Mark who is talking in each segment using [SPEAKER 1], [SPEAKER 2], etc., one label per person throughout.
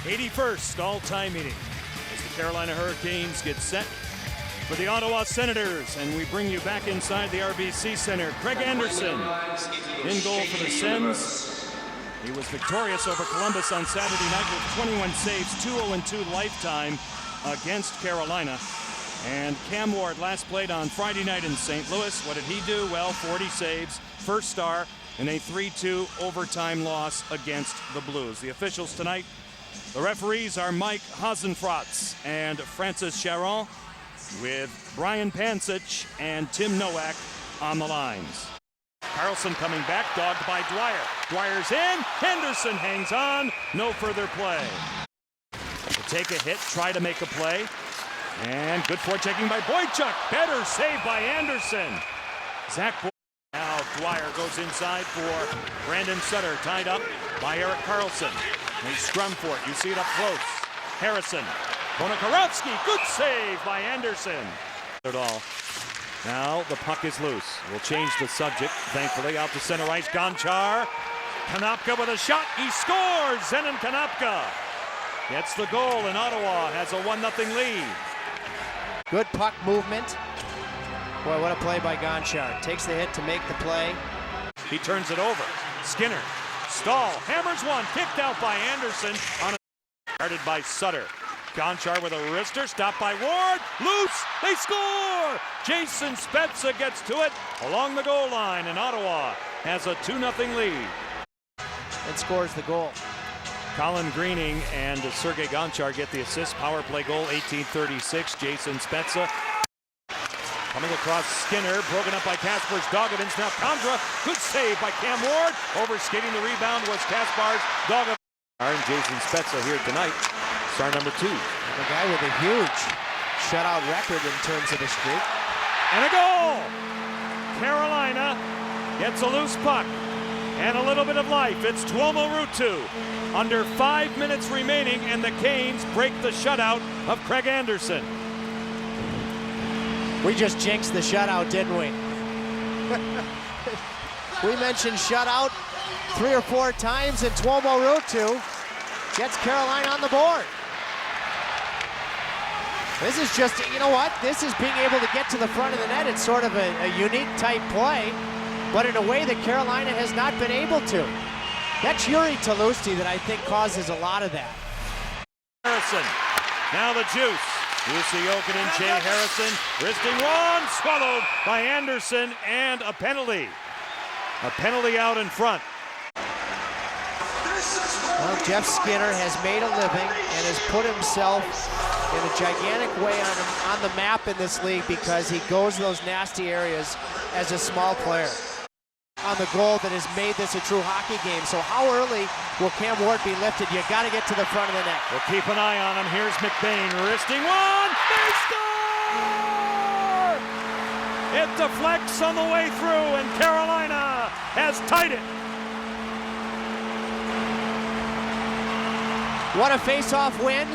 [SPEAKER 1] 81st all-time meeting as the Carolina Hurricanes get set for the Ottawa Senators, and we bring you back inside the RBC Center. Craig Anderson in goal for the Sens. He was victorious over Columbus on Saturday night with 21 saves, 2-0-2 lifetime against Carolina. And Cam Ward last played on Friday night in St. Louis. What did he do? Well, 40 saves, first star in a 3-2 overtime loss against the Blues. The officials tonight, the referees are Mike Hasenfratz and Francis Charon, with Brian Pancic and Tim Nowak on the lines. Carlson coming back, dogged by Dwyer. Dwyer's in, Henderson hangs on, no further play. To take a hit, try to make a play, and good forechecking by Boychuk. Better save by Anderson. Zach Boy. Now Dwyer goes inside for Brandon Sutter, tied up by Erik Karlsson. They scrum for it, you see it up close. Harrison. Konokorowski, good save by Anderson. At all. Now the puck is loose. We'll change the subject, thankfully. Out to center ice, Gonchar. Konopka with a shot, he scores! Zenon Konopka gets the goal, and Ottawa has a 1-0 lead.
[SPEAKER 2] Good puck movement. Boy, what a play by Gonchar. Takes the hit to make the play.
[SPEAKER 1] He turns it over. Skinner. Stahl hammers one, kicked out by Anderson. On a guarded by Sutter. Gonchar with a wrister, stopped by Ward, loose, they score! Jason Spezza gets to it along the goal line, and Ottawa has a 2-0 lead.
[SPEAKER 2] And scores the goal.
[SPEAKER 1] Colin Greening and Sergei Gonchar get the assist. Power play goal, 1836. Jason Spezza coming across Skinner, broken up by Kaspar's Dogovins. Now Condra, good save by Cam Ward. Overskating the rebound was Kaspar's Dogovins. And Jason Spezza here tonight. Star number 2.
[SPEAKER 2] The guy with a huge shutout record in terms of the streak.
[SPEAKER 1] And a goal! Carolina gets a loose puck and a little bit of life. It's Tuomo Ruutu. Under 5 minutes remaining, and the Canes break the shutout of Craig Anderson.
[SPEAKER 2] We just jinxed the shutout, didn't we? We mentioned shutout 3 or 4 times, and Tuomo Ruutu gets Carolina on the board. This is just, you know what? This is being able to get to the front of the net. It's sort of a unique type play, but in a way that Carolina has not been able to. That's Jiri Tlusty that I think causes a lot of that.
[SPEAKER 1] Harrison, now the juice. Jussi Jokinen, Jay Harrison, wristing one, swallowed by Anderson, and a penalty. A penalty out in front.
[SPEAKER 2] Well, Jeff Skinner has made a living and has put himself in a gigantic way on the map in this league because he goes to those nasty areas as a small player. On the goal that has made this a true hockey game. So how early will Cam Ward be lifted? You got to get to the front of the net.
[SPEAKER 1] We'll keep an eye on him. Here's McBain wristing one. They score! It deflects on the way through, and Carolina has tied it.
[SPEAKER 2] What a face-off win.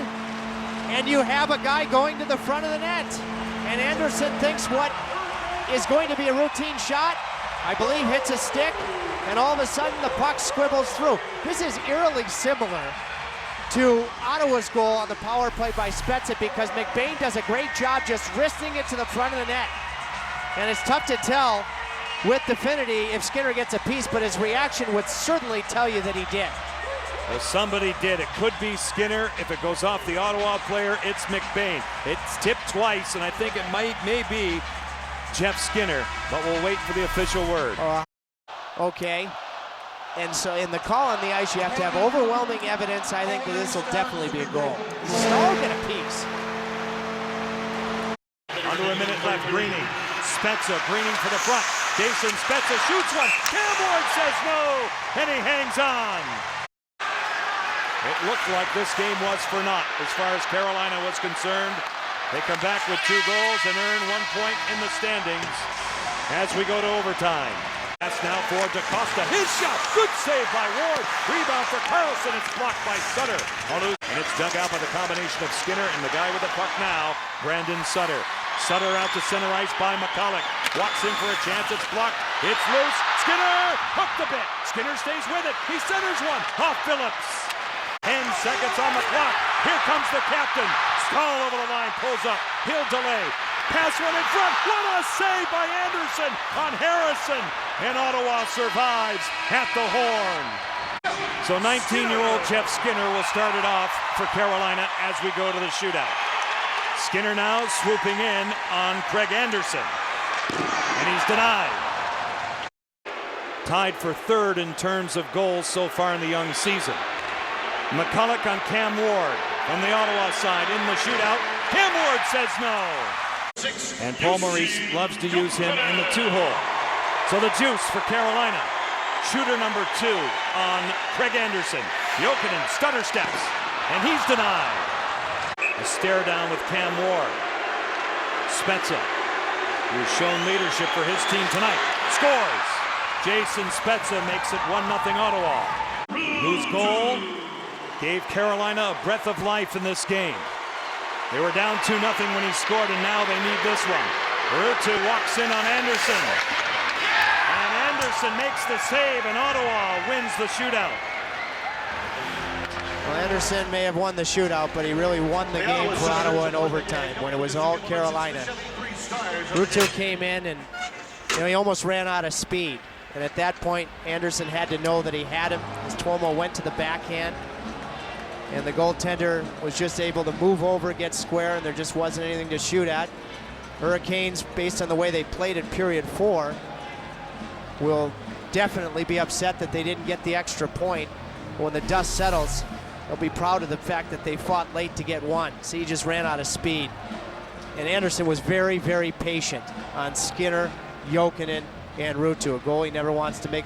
[SPEAKER 2] And you have a guy going to the front of the net. And Anderson thinks what is going to be a routine shot, I believe, hits a stick, and all of a sudden the puck squibbles through. This is eerily similar to Ottawa's goal on the power play by Spezza, because McBain does a great job just wristing it to the front of the net. And it's tough to tell with definity if Skinner gets a piece, but his reaction would certainly tell you that he did.
[SPEAKER 1] Well, somebody did. It could be Skinner. If it goes off the Ottawa player, it's McBain. It's tipped twice, and I think it may be Jeff Skinner, but we'll wait for the official word.
[SPEAKER 2] Okay. And so in the call on the ice, you have to have overwhelming evidence. I think that this will definitely be a goal. Stahl get a piece.
[SPEAKER 1] Under a minute left, Greening. Spezza, Greening for the front. Jason Spezza shoots one. Cam Ward says no, and he hangs on. It looked like this game was for naught as far as Carolina was concerned. They come back with 2 goals and earn 1 point in the standings as we go to overtime. That's now for DaCosta. His shot, good save by Ward. Rebound for Karlsson, it's blocked by Sutter. And it's dug out by the combination of Skinner and the guy with the puck now, Brandon Sutter. Sutter out to center ice by McCulloch. Walks in for a chance, it's blocked. It's loose, Skinner, hooked a bit. Skinner stays with it, he centers one, off Phillips. Hands seconds on the clock. Here comes the captain. Stahl over the line, pulls up. He'll delay. Pass one in front. What a save by Anderson on Harrison. And Ottawa survives at the horn. So 19-year-old Jeff Skinner will start it off for Carolina as we go to the shootout. Skinner now swooping in on Craig Anderson. And he's denied. Tied for third in terms of goals so far in the young season. McCulloch on Cam Ward from the Ottawa side in the shootout. Cam Ward says no. And Paul Maurice loves to use him in the 2-hole. So the juice for Carolina. Shooter number 2 on Craig Anderson. Jokinen stutter steps, and he's denied. A stare down with Cam Ward. Spezza, who's shown leadership for his team tonight, scores. Jason Spezza makes it 1-0 Ottawa. Whose goal gave Carolina a breath of life in this game. They were down 2-0 when he scored, and now they need this one. Ruutu walks in on Anderson. And Anderson makes the save, and Ottawa wins the shootout.
[SPEAKER 2] Well, Anderson may have won the shootout, but he really won the game for Ottawa in overtime when it was all Carolina. Ruutu came in and he almost ran out of speed. And at that point, Anderson had to know that he had him as Tuomo went to the backhand. And the goaltender was just able to move over, get square, and there just wasn't anything to shoot at. Hurricanes, based on the way they played in period 4, will definitely be upset that they didn't get the extra point. When the dust settles, they'll be proud of the fact that they fought late to get one. See, he just ran out of speed. And Anderson was very, very patient on Skinner, Jokinen, and Ruutu. A goalie never wants to make the